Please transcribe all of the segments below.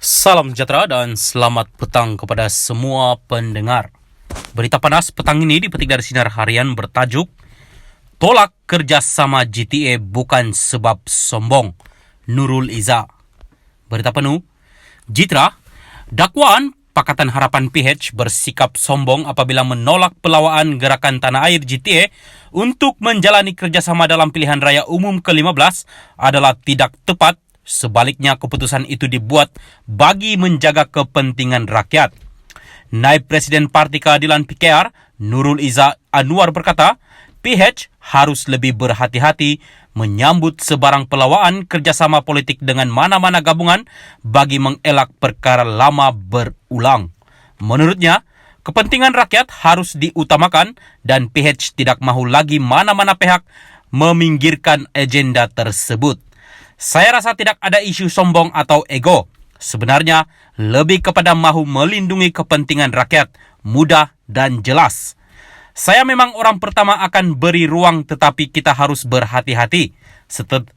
Salam sejahtera dan selamat petang kepada semua pendengar. Berita panas petang ini dipetik dari Sinar Harian bertajuk Tolak kerjasama GTA bukan sebab sombong, Nurul Izzah. Berita penuh, Jitra, dakwaan Pakatan Harapan PH bersikap sombong apabila menolak pelawaan gerakan tanah air GTA untuk menjalani kerjasama dalam pilihan raya umum ke-15 adalah tidak tepat. Sebaliknya, keputusan itu dibuat bagi menjaga kepentingan rakyat. Naib Presiden Parti Keadilan PKR, Nurul Izzah Anwar berkata, PH harus lebih berhati-hati menyambut sebarang pelawaan kerjasama politik dengan mana-mana gabungan bagi mengelak perkara lama berulang. Menurutnya, kepentingan rakyat harus diutamakan dan PH tidak mahu lagi mana-mana pihak meminggirkan agenda tersebut. Saya rasa tidak ada isu sombong atau ego. Sebenarnya, lebih kepada mahu melindungi kepentingan rakyat, mudah dan jelas. Saya memang orang pertama akan beri ruang tetapi kita harus berhati-hati.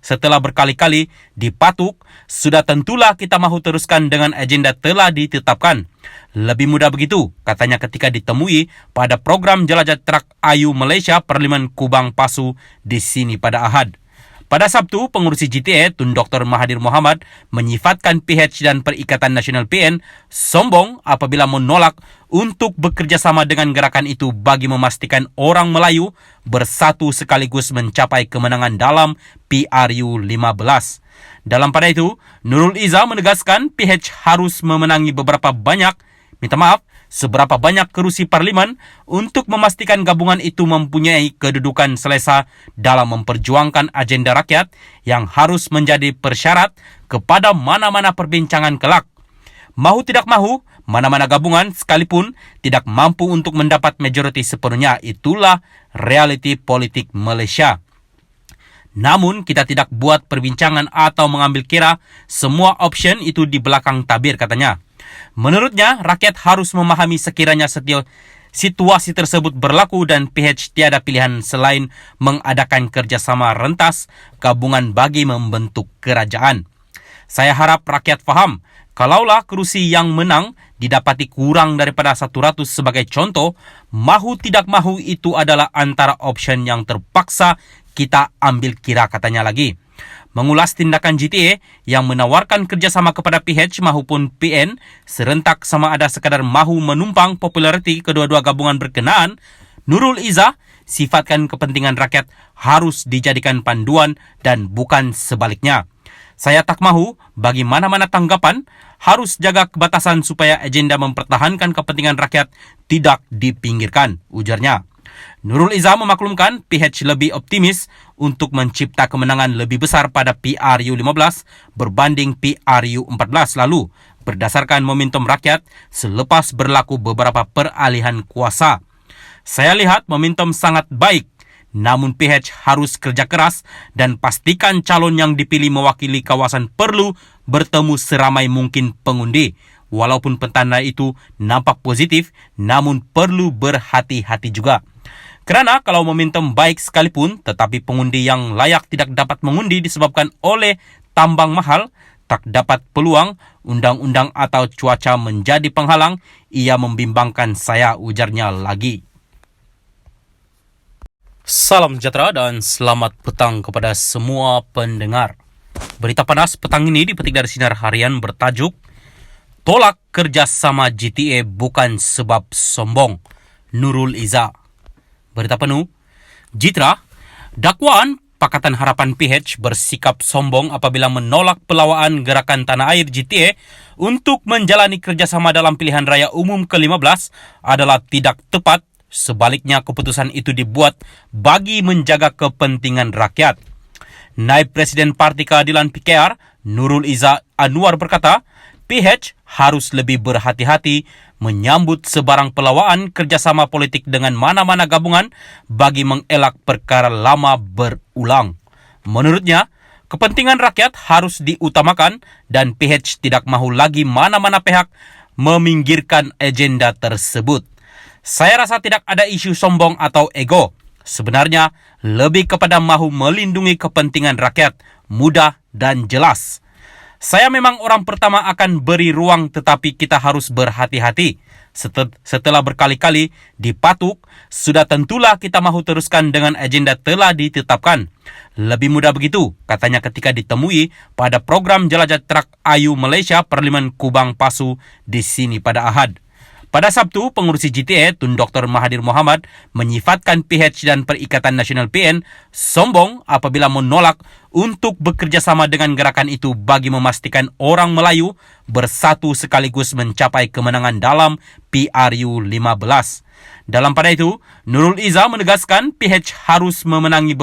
Setelah berkali-kali dipatuk, sudah tentulah kita mahu teruskan dengan agenda telah ditetapkan. Lebih mudah begitu, katanya ketika ditemui pada program Jelajah Trak Ayu Malaysia Parlimen Kubang Pasu di sini pada Ahad. Pada Sabtu, pengurusi GTA Tun Dr. Mahathir Mohamad menyifatkan PH dan Perikatan Nasional PN sombong apabila menolak untuk bekerjasama dengan gerakan itu bagi memastikan orang Melayu bersatu sekaligus mencapai kemenangan dalam PRU 15. Dalam pada itu, Nurul Izzah menegaskan PH harus memenangi seberapa banyak kerusi parlimen untuk memastikan gabungan itu mempunyai kedudukan selesa dalam memperjuangkan agenda rakyat yang harus menjadi persyarat kepada mana-mana perbincangan kelak. Mahu tidak mahu, mana-mana gabungan sekalipun tidak mampu untuk mendapat majoriti sepenuhnya. Itulah realiti politik Malaysia. Namun, kita tidak buat perbincangan atau mengambil kira semua option itu di belakang tabir, katanya. Menurutnya, rakyat harus memahami sekiranya situasi tersebut berlaku dan PH tiada pilihan selain mengadakan kerjasama rentas gabungan bagi membentuk kerajaan. Saya harap rakyat faham, kalaulah kerusi yang menang didapati kurang daripada 100 sebagai contoh, mahu tidak mahu itu adalah antara option yang terpaksa kita ambil kira, katanya lagi. Mengulas tindakan GTA yang menawarkan kerjasama kepada PH maupun PN serentak sama ada sekadar mahu menumpang populariti kedua-dua gabungan berkenaan, Nurul Izzah sifatkan kepentingan rakyat harus dijadikan panduan dan bukan sebaliknya. Saya tak mahu bagi mana-mana tanggapan harus jaga kebatasan supaya agenda mempertahankan kepentingan rakyat tidak dipinggirkan, ujarnya. Nurul Izzah memaklumkan PH lebih optimis untuk mencipta kemenangan lebih besar pada PRU 15 berbanding PRU 14 lalu berdasarkan momentum rakyat selepas berlaku beberapa peralihan kuasa. Saya lihat momentum sangat baik, namun PH harus kerja keras dan pastikan calon yang dipilih mewakili kawasan perlu bertemu seramai mungkin pengundi. Walaupun petanda itu nampak positif, namun perlu berhati-hati juga. Kerana kalau momentum baik sekalipun, tetapi pengundi yang layak tidak dapat mengundi disebabkan oleh tambang mahal, tak dapat peluang, undang-undang atau cuaca menjadi penghalang, ia membimbangkan saya, ujarnya lagi. Salam sejahtera dan selamat petang kepada semua pendengar. Berita panas petang ini dipetik dari Sinar Harian bertajuk Tolak kerjasama GTA bukan sebab sombong, Nurul Izzah. Berita penuh, Jitra, dakwaan Pakatan Harapan PH bersikap sombong apabila menolak pelawaan gerakan tanah air GTA untuk menjalani kerjasama dalam pilihan raya umum ke-15 adalah tidak tepat. Sebaliknya, keputusan itu dibuat bagi menjaga kepentingan rakyat. Naib Presiden Parti Keadilan PKR, Nurul Izzah Anwar berkata, PH harus lebih berhati-hati menyambut sebarang pelawaan kerjasama politik dengan mana-mana gabungan bagi mengelak perkara lama berulang. Menurutnya, kepentingan rakyat harus diutamakan dan PH tidak mahu lagi mana-mana pihak meminggirkan agenda tersebut. Saya rasa tidak ada isu sombong atau ego. Sebenarnya, lebih kepada mahu melindungi kepentingan rakyat, mudah dan jelas. Saya memang orang pertama akan beri ruang, tetapi kita harus berhati-hati. Setelah berkali-kali dipatuk, sudah tentulah kita mahu teruskan dengan agenda telah ditetapkan. Lebih mudah begitu, katanya ketika ditemui pada program Jelajah Trak Ayu Malaysia Parlimen Kubang Pasu di sini pada Ahad. Pada Sabtu, pengurusi GTA Tun Dr. Mahathir Mohamad menyifatkan PH dan Perikatan Nasional PN sombong apabila menolak untuk bekerjasama dengan gerakan itu bagi memastikan orang Melayu bersatu sekaligus mencapai kemenangan dalam PRU 15. Dalam pada itu, Nurul Izzah menegaskan PH harus memenangi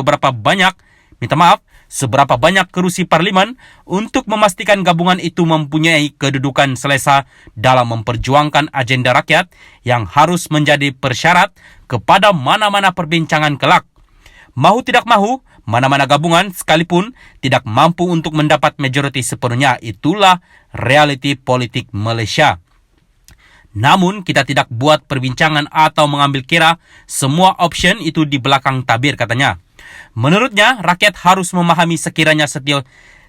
seberapa banyak kerusi parlimen untuk memastikan gabungan itu mempunyai kedudukan selesa dalam memperjuangkan agenda rakyat yang harus menjadi persyarat kepada mana-mana perbincangan kelak. Mahu tidak mahu, mana-mana gabungan sekalipun tidak mampu untuk mendapat majoriti sepenuhnya. Itulah realiti politik Malaysia. Namun, kita tidak buat perbincangan atau mengambil kira semua option itu di belakang tabir, katanya. Menurutnya, rakyat harus memahami sekiranya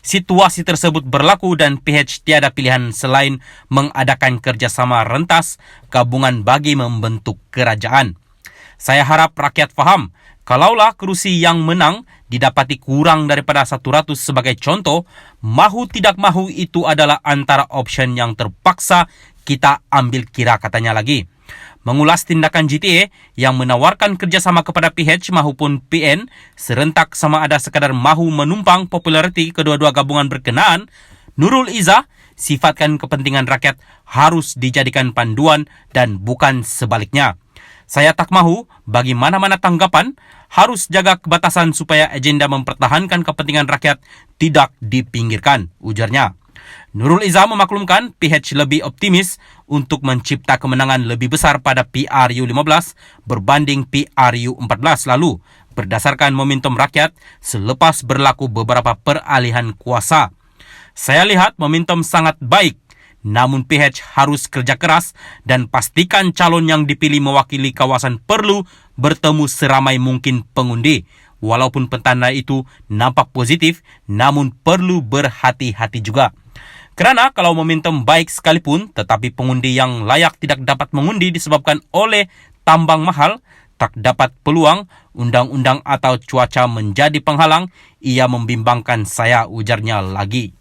situasi tersebut berlaku dan PH tiada pilihan selain mengadakan kerjasama rentas gabungan bagi membentuk kerajaan. Saya harap rakyat faham, kalaulah kerusi yang menang didapati kurang daripada 100 sebagai contoh, mahu tidak mahu itu adalah antara option yang terpaksa kita ambil kira, katanya lagi. Mengulas tindakan GTA yang menawarkan kerjasama kepada PH maupun PN serentak sama ada sekadar mahu menumpang populariti kedua-dua gabungan berkenaan, Nurul Izzah sifatkan kepentingan rakyat harus dijadikan panduan dan bukan sebaliknya. Saya tak mahu bagi mana-mana tanggapan harus jaga kebatasan supaya agenda mempertahankan kepentingan rakyat tidak dipinggirkan, ujarnya. Nurul Izzah memaklumkan PH lebih optimis untuk mencipta kemenangan lebih besar pada PRU 15 berbanding PRU 14 lalu berdasarkan momentum rakyat selepas berlaku beberapa peralihan kuasa. Saya lihat momentum sangat baik, namun PH harus kerja keras dan pastikan calon yang dipilih mewakili kawasan perlu bertemu seramai mungkin pengundi. Walaupun petanda itu nampak positif, namun perlu berhati-hati juga. Kerana kalau momentum baik sekalipun, tetapi pengundi yang layak tidak dapat mengundi disebabkan oleh tambang mahal, tak dapat peluang, undang-undang atau cuaca menjadi penghalang, ia membimbangkan saya, ujarnya lagi.